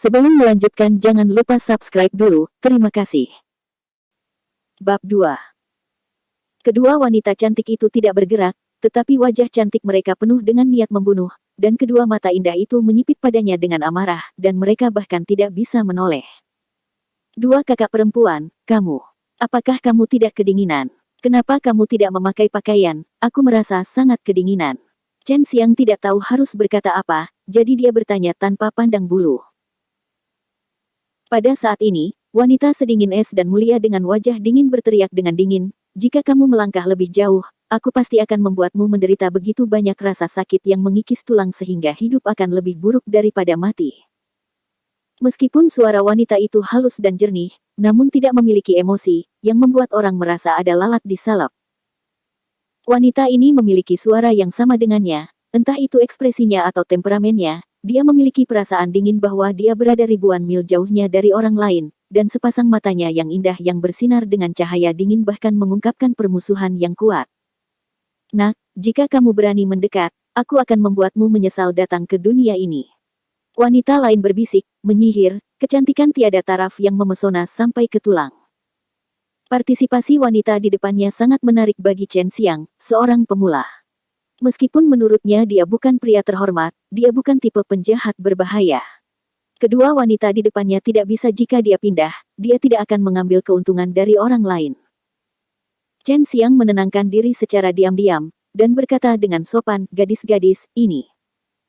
Sebelum melanjutkan jangan lupa subscribe dulu, terima kasih. Bab 2. Kedua wanita cantik itu tidak bergerak, tetapi wajah cantik mereka penuh dengan niat membunuh, dan kedua mata indah itu menyipit padanya dengan amarah, dan mereka bahkan tidak bisa menoleh. Dua kakak perempuan, kamu. Apakah kamu tidak kedinginan? Kenapa kamu tidak memakai pakaian? Aku merasa sangat kedinginan. Chen Xiang tidak tahu harus berkata apa, jadi dia bertanya tanpa pandang bulu. Pada saat ini, wanita sedingin es dan mulia dengan wajah dingin berteriak dengan dingin, jika kamu melangkah lebih jauh, aku pasti akan membuatmu menderita begitu banyak rasa sakit yang mengikis tulang sehingga hidup akan lebih buruk daripada mati. Meskipun suara wanita itu halus dan jernih, namun tidak memiliki emosi, yang membuat orang merasa ada lalat di salep. Wanita ini memiliki suara yang sama dengannya, entah itu ekspresinya atau temperamennya, dia memiliki perasaan dingin bahwa dia berada ribuan mil jauhnya dari orang lain, dan sepasang matanya yang indah yang bersinar dengan cahaya dingin bahkan mengungkapkan permusuhan yang kuat. Nak, jika kamu berani mendekat, aku akan membuatmu menyesal datang ke dunia ini. Wanita lain berbisik, menyihir, kecantikan tiada taraf yang memesona sampai ke tulang. Partisipasi wanita di depannya sangat menarik bagi Chen Xiang, seorang pemula. Meskipun menurutnya dia bukan pria terhormat, dia bukan tipe penjahat berbahaya. Kedua wanita di depannya tidak bisa jika dia pindah, dia tidak akan mengambil keuntungan dari orang lain. Chen Xiang menenangkan diri secara diam-diam, dan berkata dengan sopan, gadis-gadis, ini.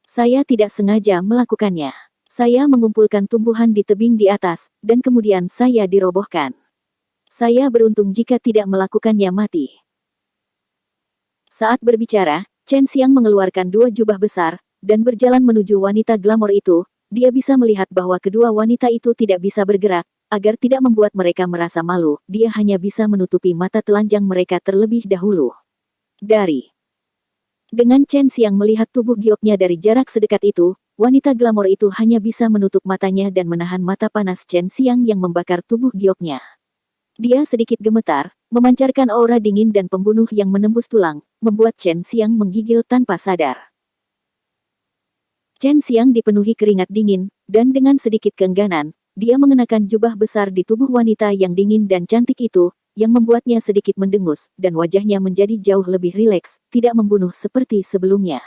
Saya tidak sengaja melakukannya. Saya mengumpulkan tumbuhan di tebing di atas, dan kemudian saya dirobohkan. Saya beruntung jika tidak melakukannya mati. Saat berbicara, Chen Xiang mengeluarkan dua jubah besar, dan berjalan menuju wanita glamor itu. Dia bisa melihat bahwa kedua wanita itu tidak bisa bergerak, agar tidak membuat mereka merasa malu, dia hanya bisa menutupi mata telanjang mereka terlebih dahulu. Dengan Chen Xiang melihat tubuh gioknya dari jarak sedekat itu, wanita glamor itu hanya bisa menutup matanya dan menahan mata panas Chen Xiang yang membakar tubuh gioknya. Dia sedikit gemetar, memancarkan aura dingin dan pembunuh yang menembus tulang, membuat Chen Xiang menggigil tanpa sadar. Chen Xiang dipenuhi keringat dingin, dan dengan sedikit keengganan, dia mengenakan jubah besar di tubuh wanita yang dingin dan cantik itu, yang membuatnya sedikit mendengus, dan wajahnya menjadi jauh lebih rileks, tidak membunuh seperti sebelumnya.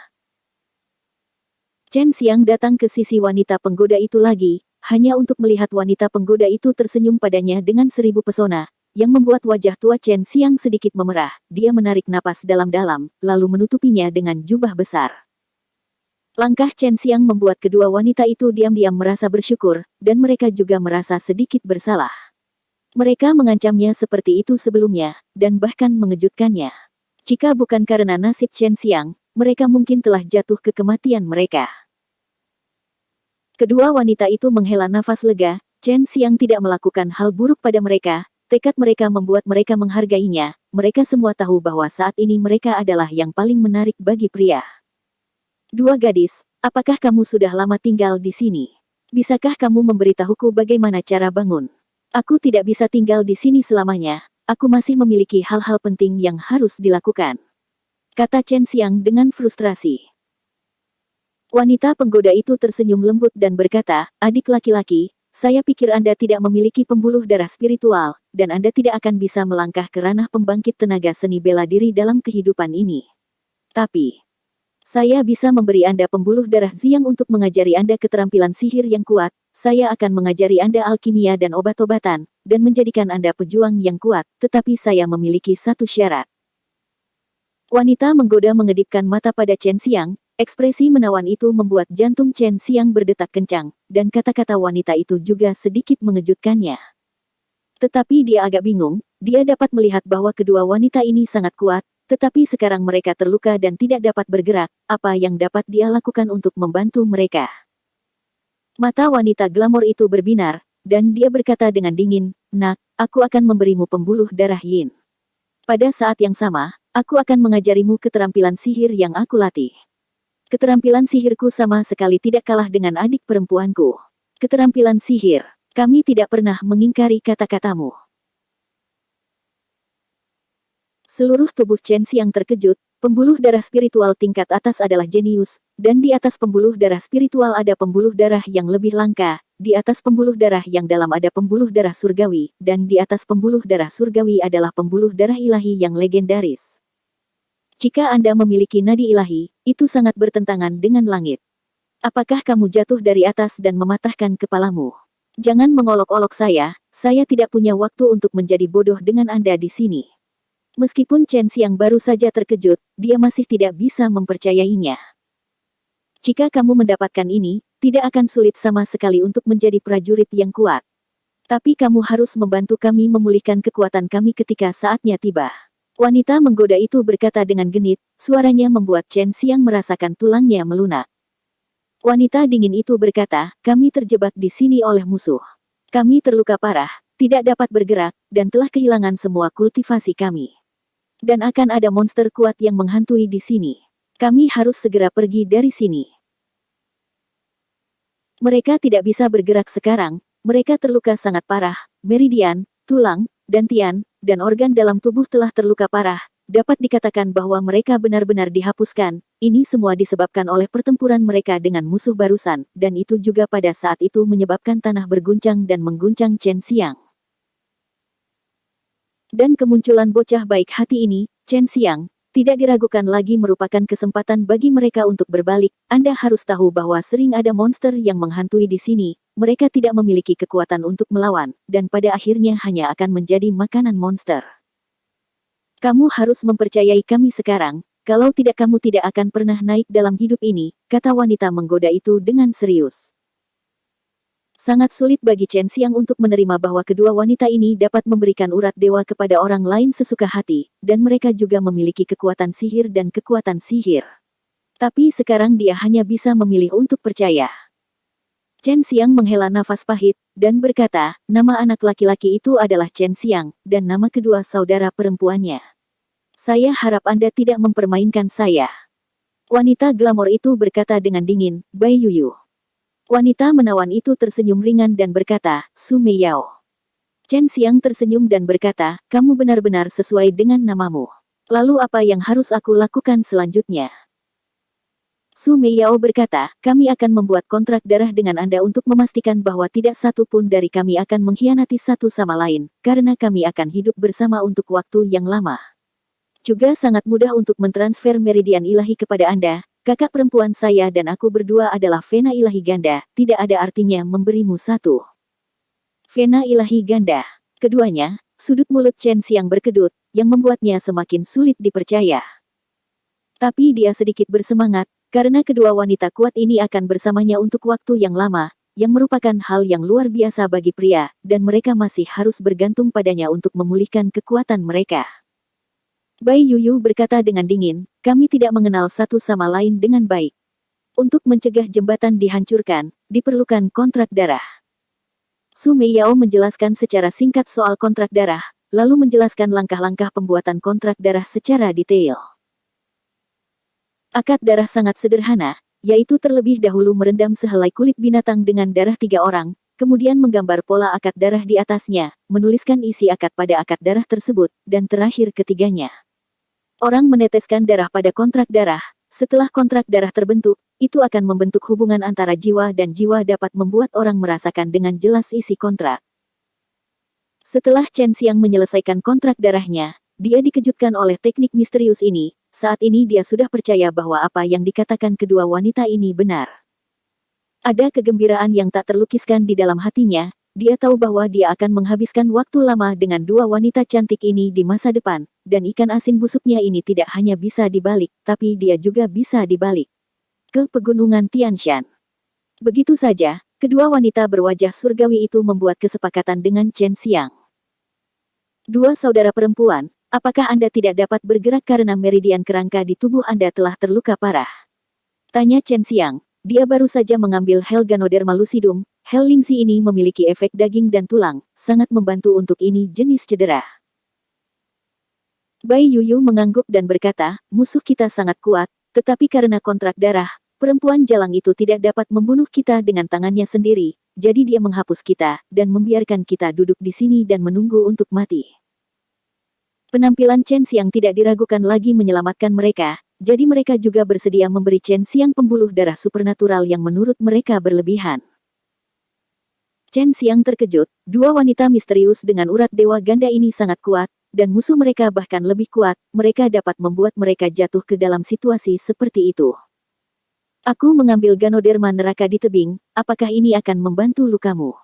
Chen Xiang datang ke sisi wanita penggoda itu lagi, hanya untuk melihat wanita penggoda itu tersenyum padanya dengan 1000 pesona, yang membuat wajah tua Chen Xiang sedikit memerah. Dia menarik napas dalam-dalam, lalu menutupinya dengan jubah besar. Langkah Chen Xiang membuat kedua wanita itu diam-diam merasa bersyukur, dan mereka juga merasa sedikit bersalah. Mereka mengancamnya seperti itu sebelumnya, dan bahkan mengejutkannya. Jika bukan karena nasib Chen Xiang, mereka mungkin telah jatuh ke kematian mereka. Kedua wanita itu menghela nafas lega, Chen Xiang tidak melakukan hal buruk pada mereka, tekad mereka membuat mereka menghargainya, mereka semua tahu bahwa saat ini mereka adalah yang paling menarik bagi pria. Dua gadis, apakah kamu sudah lama tinggal di sini? Bisakah kamu memberitahuku bagaimana cara bangun? Aku tidak bisa tinggal di sini selamanya, aku masih memiliki hal-hal penting yang harus dilakukan. Kata Chen Xiang dengan frustrasi. Wanita penggoda itu tersenyum lembut dan berkata, adik laki-laki, saya pikir Anda tidak memiliki pembuluh darah spiritual, dan Anda tidak akan bisa melangkah ke ranah pembangkit tenaga seni bela diri dalam kehidupan ini. Tapi, saya bisa memberi Anda pembuluh darah Xiang untuk mengajari Anda keterampilan sihir yang kuat. Saya akan mengajari Anda alkimia dan obat-obatan, dan menjadikan Anda pejuang yang kuat, tetapi saya memiliki satu syarat. Wanita menggoda mengedipkan mata pada Chen Xiang, ekspresi menawan itu membuat jantung Chen Xiang berdetak kencang, dan kata-kata wanita itu juga sedikit mengejutkannya. Tetapi dia agak bingung, dia dapat melihat bahwa kedua wanita ini sangat kuat, tetapi sekarang mereka terluka dan tidak dapat bergerak, apa yang dapat dia lakukan untuk membantu mereka? Mata wanita glamor itu berbinar, dan dia berkata dengan dingin, nak, aku akan memberimu pembuluh darah Yin. Pada saat yang sama, aku akan mengajarimu keterampilan sihir yang aku latih. Keterampilan sihirku sama sekali tidak kalah dengan adik perempuanku. Keterampilan sihir, kami tidak pernah mengingkari kata-katamu. Seluruh tubuh Chen Xiang terkejut, pembuluh darah spiritual tingkat atas adalah jenius, dan di atas pembuluh darah spiritual ada pembuluh darah yang lebih langka, di atas pembuluh darah yang dalam ada pembuluh darah surgawi, dan di atas pembuluh darah surgawi adalah pembuluh darah ilahi yang legendaris. Jika Anda memiliki nadi ilahi, itu sangat bertentangan dengan langit. Apakah kamu jatuh dari atas dan mematahkan kepalamu? Jangan mengolok-olok saya tidak punya waktu untuk menjadi bodoh dengan Anda di sini. Meskipun Chen Xiang baru saja terkejut, dia masih tidak bisa mempercayainya. Jika kamu mendapatkan ini, tidak akan sulit sama sekali untuk menjadi prajurit yang kuat. Tapi kamu harus membantu kami memulihkan kekuatan kami ketika saatnya tiba. Wanita menggoda itu berkata dengan genit, suaranya membuat Chen Xiang merasakan tulangnya melunak. Wanita dingin itu berkata, kami terjebak di sini oleh musuh. Kami terluka parah, tidak dapat bergerak, dan telah kehilangan semua kultivasi kami. Dan akan ada monster kuat yang menghantui di sini. Kami harus segera pergi dari sini. Mereka tidak bisa bergerak sekarang, mereka terluka sangat parah, meridian, tulang, dantian, dan organ dalam tubuh telah terluka parah. Dapat dikatakan bahwa mereka benar-benar dihapuskan. Ini semua disebabkan oleh pertempuran mereka dengan musuh barusan, dan itu juga pada saat itu menyebabkan tanah berguncang dan mengguncang Chen Xiang. Dan kemunculan bocah baik hati ini, Chen Xiang, tidak diragukan lagi merupakan kesempatan bagi mereka untuk berbalik. Anda harus tahu bahwa sering ada monster yang menghantui di sini. Mereka tidak memiliki kekuatan untuk melawan, dan pada akhirnya hanya akan menjadi makanan monster. Kamu harus mempercayai kami sekarang, kalau tidak kamu tidak akan pernah naik dalam hidup ini, kata wanita menggoda itu dengan serius. Sangat sulit bagi Chen Xiang untuk menerima bahwa kedua wanita ini dapat memberikan urat dewa kepada orang lain sesuka hati, dan mereka juga memiliki kekuatan sihir dan kekuatan sihir. Tapi sekarang dia hanya bisa memilih untuk percaya. Chen Xiang menghela nafas pahit, dan berkata, nama anak laki-laki itu adalah Chen Xiang, dan nama kedua saudara perempuannya. Saya harap Anda tidak mempermainkan saya. Wanita glamor itu berkata dengan dingin, Bai Yuyu. Wanita menawan itu tersenyum ringan dan berkata, Su Meiyao. Chen Xiang tersenyum dan berkata, kamu benar-benar sesuai dengan namamu. Lalu apa yang harus aku lakukan selanjutnya? Su Meiyao berkata, kami akan membuat kontrak darah dengan Anda untuk memastikan bahwa tidak satu pun dari kami akan mengkhianati satu sama lain, karena kami akan hidup bersama untuk waktu yang lama. Juga sangat mudah untuk mentransfer meridian ilahi kepada Anda. Kakak perempuan saya dan aku berdua adalah vena ilahi ganda, tidak ada artinya memberimu satu. Vena ilahi ganda. Keduanya, sudut mulut Chen Xiang berkedut, yang membuatnya semakin sulit dipercaya. Tapi dia sedikit bersemangat, karena kedua wanita kuat ini akan bersamanya untuk waktu yang lama, yang merupakan hal yang luar biasa bagi pria, dan mereka masih harus bergantung padanya untuk memulihkan kekuatan mereka. Bai Yuyu berkata dengan dingin, kami tidak mengenal satu sama lain dengan baik. Untuk mencegah jembatan dihancurkan, diperlukan kontrak darah. Su Meiyao menjelaskan secara singkat soal kontrak darah, lalu menjelaskan langkah-langkah pembuatan kontrak darah secara detail. Akad darah sangat sederhana, yaitu terlebih dahulu merendam sehelai kulit binatang dengan darah 3 orang, kemudian menggambar pola akad darah di atasnya, menuliskan isi akad pada akad darah tersebut, dan terakhir ketiganya. Orang meneteskan darah pada kontrak darah. Setelah kontrak darah terbentuk, itu akan membentuk hubungan antara jiwa dan jiwa dapat membuat orang merasakan dengan jelas isi kontrak. Setelah Chen Xiang menyelesaikan kontrak darahnya, dia dikejutkan oleh teknik misterius ini. Saat ini dia sudah percaya bahwa apa yang dikatakan kedua wanita ini benar. Ada kegembiraan yang tak terlukiskan di dalam hatinya. Dia tahu bahwa dia akan menghabiskan waktu lama dengan dua wanita cantik ini di masa depan, dan ikan asin busuknya ini tidak hanya bisa dibalik, tapi dia juga bisa dibalik ke pegunungan Tianshan. Begitu saja, kedua wanita berwajah surgawi itu membuat kesepakatan dengan Chen Xiang. Dua saudara perempuan, apakah Anda tidak dapat bergerak karena meridian kerangka di tubuh Anda telah terluka parah? Tanya Chen Xiang. Dia baru saja mengambil Hel Ganoderma lucidum. Hel Lingxi ini memiliki efek daging dan tulang, sangat membantu untuk ini jenis cedera. Bai Yuyu mengangguk dan berkata, musuh kita sangat kuat, tetapi karena kontrak darah, perempuan jalang itu tidak dapat membunuh kita dengan tangannya sendiri, jadi dia menghapus kita, dan membiarkan kita duduk di sini dan menunggu untuk mati. Penampilan Chen Xiang tidak diragukan lagi menyelamatkan mereka, jadi mereka juga bersedia memberi Chen Xiang pembuluh darah supernatural yang menurut mereka berlebihan. Chen Xiang terkejut, dua wanita misterius dengan urat dewa ganda ini sangat kuat, dan musuh mereka bahkan lebih kuat, mereka dapat membuat mereka jatuh ke dalam situasi seperti itu. Aku mengambil Ganoderma neraka di tebing, apakah ini akan membantu lukamu?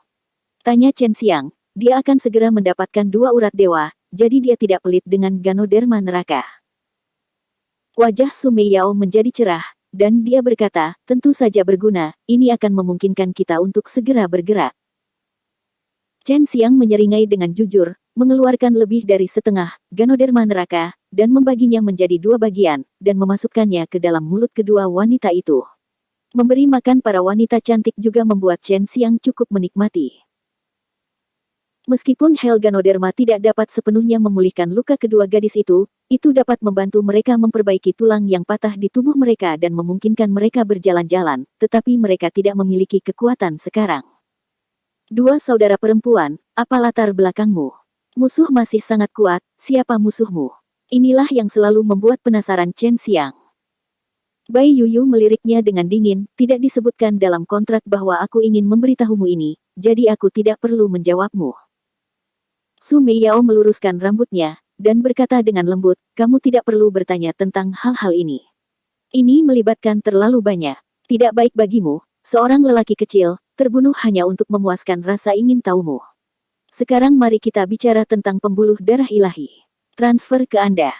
Tanya Chen Xiang, dia akan segera mendapatkan dua urat dewa, jadi dia tidak pelit dengan Ganoderma neraka. Wajah Su Meiyao menjadi cerah, dan dia berkata, tentu saja berguna, ini akan memungkinkan kita untuk segera bergerak. Chen Xiang menyeringai dengan jujur, mengeluarkan lebih dari setengah Ganoderma neraka, dan membaginya menjadi dua bagian, dan memasukkannya ke dalam mulut kedua wanita itu. Memberi makan para wanita cantik juga membuat Chen Xiang cukup menikmati. Meskipun Hell Ganoderma tidak dapat sepenuhnya memulihkan luka kedua gadis itu dapat membantu mereka memperbaiki tulang yang patah di tubuh mereka dan memungkinkan mereka berjalan-jalan, tetapi mereka tidak memiliki kekuatan sekarang. Dua saudara perempuan, apa latar belakangmu? Musuh masih sangat kuat, siapa musuhmu? Inilah yang selalu membuat penasaran Chen Xiang. Bai Yuyu meliriknya dengan dingin, tidak disebutkan dalam kontrak bahwa aku ingin memberitahumu ini, jadi aku tidak perlu menjawabmu. Su Meiyao meluruskan rambutnya, dan berkata dengan lembut, kamu tidak perlu bertanya tentang hal-hal ini. Ini melibatkan terlalu banyak. Tidak baik bagimu, seorang lelaki kecil, terbunuh hanya untuk memuaskan rasa ingin tahumu. Sekarang mari kita bicara tentang pembuluh darah ilahi. Transfer ke Anda.